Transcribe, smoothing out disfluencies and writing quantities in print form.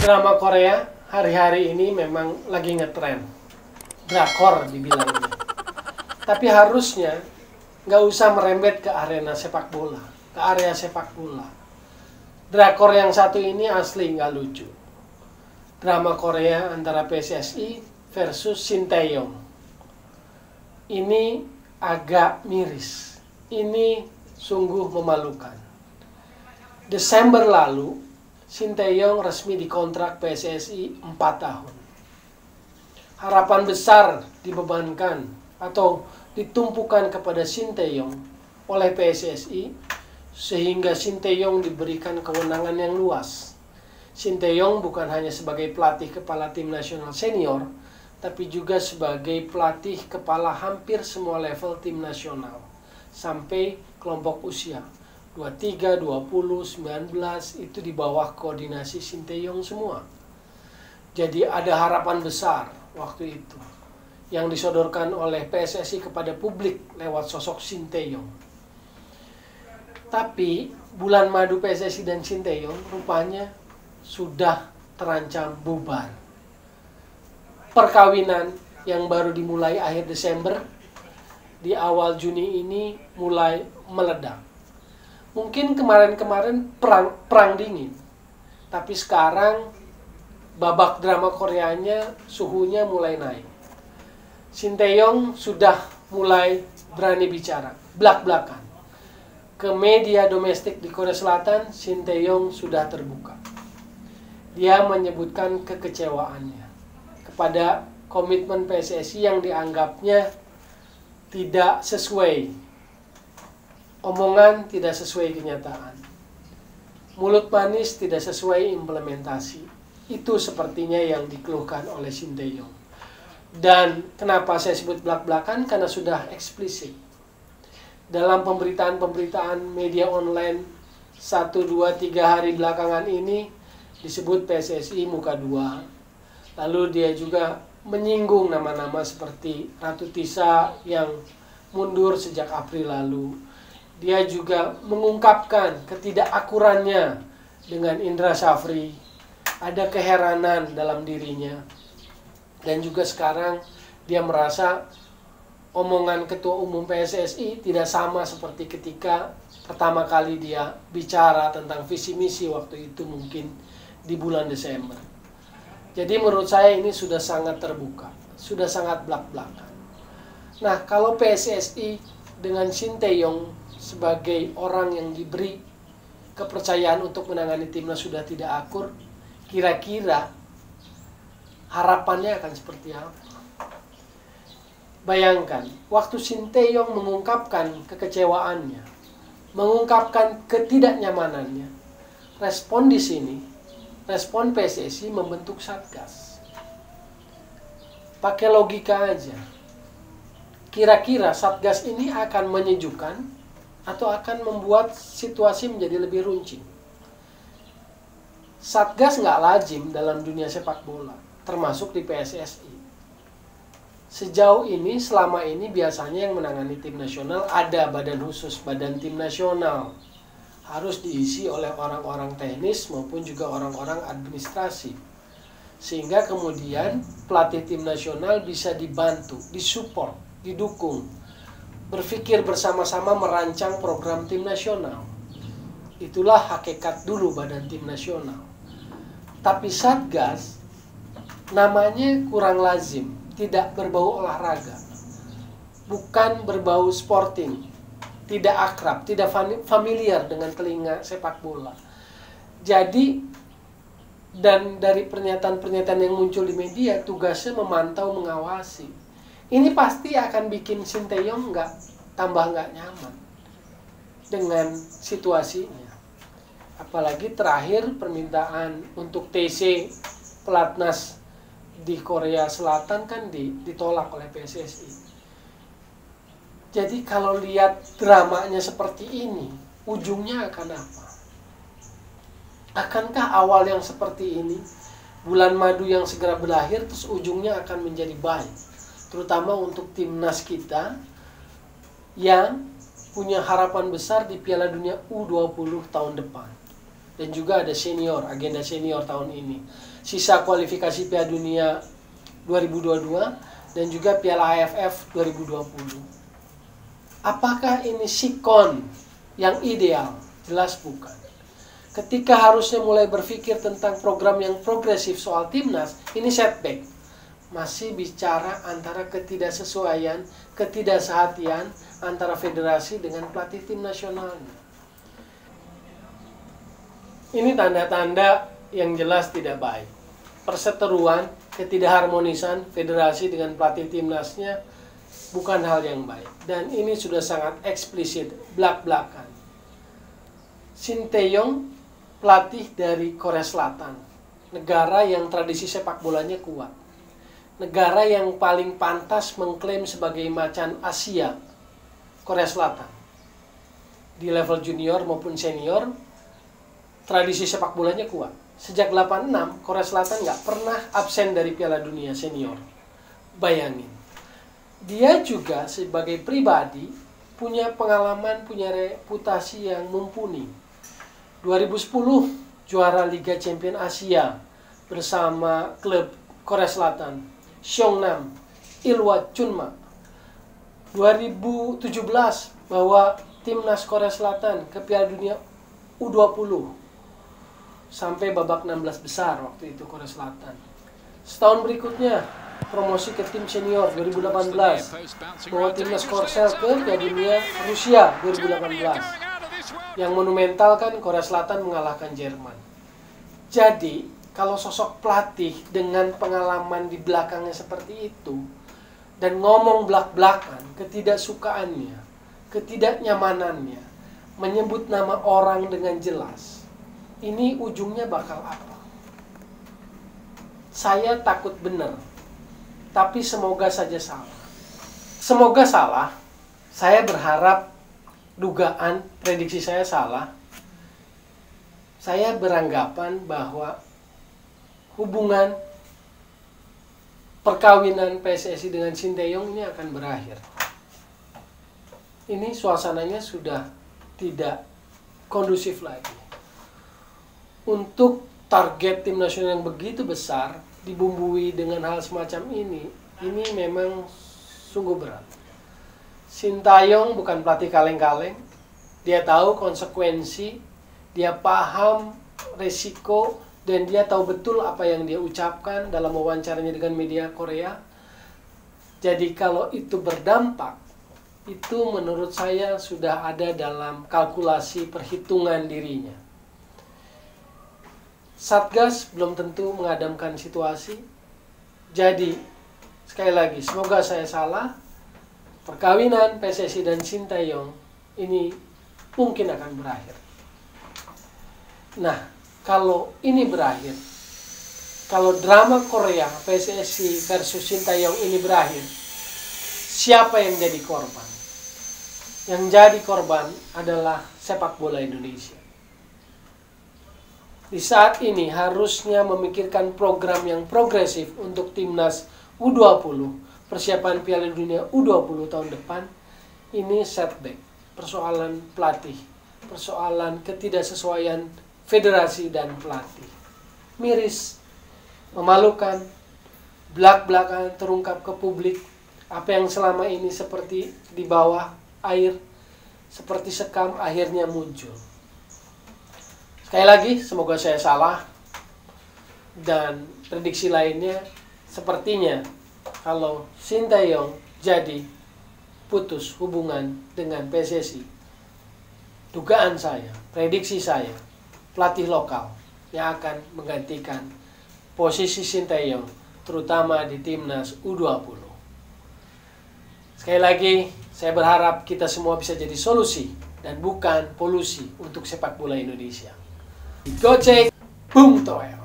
Drama Korea hari-hari ini memang lagi ngetren. Drakor dibilangnya. Tapi harusnya nggak usah merembet ke arena sepak bola, ke area sepak bola. Drakor yang satu ini asli nggak lucu. Drama Korea antara PSSI versus Sinteyong. Ini agak miris. Ini sungguh memalukan. Desember lalu, Sinteyong resmi dikontrak PSSI 4 tahun. Harapan besar dibebankan atau ditumpukan kepada Sinteyong oleh PSSI sehingga Sinteyong diberikan kewenangan yang luas. Sinteyong bukan hanya sebagai pelatih kepala tim nasional senior, tapi juga sebagai pelatih kepala hampir semua level tim nasional sampai kelompok usia 23, 20, 19 itu di bawah koordinasi Sinteyong semua. Jadi ada harapan besar waktu itu yang disodorkan oleh PSSI kepada publik lewat sosok Sinteyong. Tapi bulan madu PSSI dan Sinteyong rupanya sudah terancam bubar. Perkawinan yang baru dimulai akhir Desember, di awal Juni ini mulai meledak. Mungkin kemarin-kemarin perang dingin, tapi sekarang babak drama Koreanya suhunya mulai naik. Sinteyong sudah mulai berani bicara, blak-blakan. Ke media domestik di Korea Selatan, Sinteyong sudah terbuka. Dia menyebutkan kekecewaannya kepada komitmen PSSI yang dianggapnya tidak sesuai. Omongan tidak sesuai kenyataan. Mulut manis tidak sesuai implementasi. Itu sepertinya yang dikeluhkan oleh Sinteyong. Dan kenapa saya sebut belak-belakan? Karena sudah eksplisit. Dalam pemberitaan-pemberitaan media online 1, 2, 3 hari belakangan ini disebut PSSI muka 2. Lalu dia juga menyinggung nama-nama seperti Ratu Tisa yang mundur sejak April lalu. Dia juga mengungkapkan ketidakakurannya dengan Indra Syafri. Ada keheranan dalam dirinya. Dan juga sekarang dia merasa omongan Ketua Umum PSSI tidak sama seperti ketika pertama kali dia bicara tentang visi misi waktu itu mungkin di bulan Desember. Jadi menurut saya ini sudah sangat terbuka, sudah sangat belak-belakan. Nah, kalau PSSI dengan Sinteyong sebagai orang yang diberi kepercayaan untuk menangani timnas sudah tidak akur, kira-kira harapannya akan seperti apa? Bayangkan, waktu Sinteyong mengungkapkan kekecewaannya, mengungkapkan ketidaknyamanannya, respon di sini, respon PSSI membentuk Satgas. Pakai logika aja. Kira-kira Satgas ini akan menyejukkan atau akan membuat situasi menjadi lebih runcing. Satgas nggak lazim dalam dunia sepak bola, termasuk di PSSI. Sejauh ini, selama ini biasanya yang menangani tim nasional ada badan khusus, badan tim nasional. Harus diisi oleh orang-orang teknis maupun juga orang-orang administrasi. Sehingga kemudian pelatih tim nasional bisa dibantu, disupport, didukung. Berpikir bersama-sama merancang program tim nasional. Itulah hakikat dulu badan tim nasional. Tapi Satgas namanya kurang lazim, tidak berbau olahraga. Bukan berbau sporting, tidak akrab, tidak familiar dengan telinga sepak bola. Jadi dan dari pernyataan-pernyataan yang muncul di media, tugasnya memantau, mengawasi. Ini pasti akan bikin Sinteyong tambah nggak nyaman dengan situasinya. Apalagi terakhir permintaan untuk TC pelatnas di Korea Selatan kan ditolak oleh PSSI. Jadi kalau lihat dramanya seperti ini, ujungnya akan apa? Akankah awal yang seperti ini, bulan madu yang segera berakhir, terus ujungnya akan menjadi baik? Terutama untuk timnas kita yang punya harapan besar di Piala Dunia U20 tahun depan. dan juga ada senior, agenda senior tahun ini. Sisa kualifikasi Piala Dunia 2022 dan juga Piala AFF 2020. Apakah ini sikon yang ideal? Jelas bukan. Ketika harusnya mulai berpikir tentang program yang progresif soal timnas, ini setback. Masih bicara antara ketidaksesuaian, ketidaksehatian antara federasi dengan pelatih tim nasionalnya. Ini tanda-tanda yang jelas tidak baik. Perseteruan, ketidakharmonisan federasi dengan pelatih timnasnya bukan hal yang baik. Dan ini sudah sangat eksplisit, blak-blakan. Shin Tae-yong, pelatih dari Korea Selatan, negara yang tradisi sepak bolanya kuat, negara yang paling pantas mengklaim sebagai macan Asia, Korea Selatan. Di level junior maupun senior, tradisi sepak bolanya kuat. Sejak 86, Korea Selatan nggak pernah absen dari Piala Dunia senior. Bayangin. Dia juga sebagai pribadi punya pengalaman, punya reputasi yang mumpuni. 2010 juara Liga Champion Asia bersama klub Korea Selatan, Seongnam, Ilhwa Chunma. 2017 bawa timnas Korea Selatan ke Piala Dunia U20 sampai babak 16 besar waktu itu Korea Selatan. Setahun berikutnya promosi ke tim senior 2018, bawa timnas Korsel ke Piala Dunia Rusia 2018. Yang monumental kan Korea Selatan mengalahkan Jerman. Jadi, kalau sosok pelatih dengan pengalaman di belakangnya seperti itu, dan ngomong belak-belakan, ketidaksukaannya, ketidaknyamanannya, menyebut nama orang dengan jelas, ini ujungnya bakal apa? Saya takut benar, tapi semoga saja salah. Semoga salah, saya berharap dugaan, prediksi saya salah. Saya beranggapan bahwa hubungan perkawinan PSSI dengan Shin Tae-yong ini akan berakhir. Ini suasananya sudah tidak kondusif lagi. Untuk target tim nasional yang begitu besar, dibumbui dengan hal semacam ini memang sungguh berat. Shin Tae-yong bukan pelatih kaleng-kaleng. Dia tahu konsekuensi, dia paham resiko, dan dia tahu betul apa yang dia ucapkan dalam wawancaranya dengan media Korea. Jadi kalau itu berdampak, itu menurut saya sudah ada dalam kalkulasi perhitungan dirinya. Satgas belum tentu mengadamkan situasi. Jadi, sekali lagi, semoga saya salah. Perkawinan PSSI dan Shin Tae-yong ini mungkin akan berakhir. Nah, kalau ini berakhir, kalau drama Korea PSSI versus Shin Tae-yong ini berakhir, siapa yang jadi korban? Yang jadi korban adalah sepak bola Indonesia. Di saat ini harusnya memikirkan program yang progresif untuk timnas U20, persiapan Piala Dunia U20 tahun depan. Ini setback, persoalan pelatih, persoalan ketidaksesuaian federasi dan pelatih. Miris, memalukan, belak-belakan terungkap ke publik. Apa yang selama ini seperti di bawah air, seperti sekam, akhirnya muncul. Sekali lagi, semoga saya salah. Dan prediksi lainnya, sepertinya kalau Shin Tae-yong jadi putus hubungan dengan PSSI, dugaan saya, prediksi saya, pelatih lokal yang akan menggantikan posisi Shin Tae-yong, terutama di timnas U20. Sekali lagi, saya berharap kita semua bisa jadi solusi dan bukan polusi untuk sepak bola Indonesia. Gocek, Bung Toel.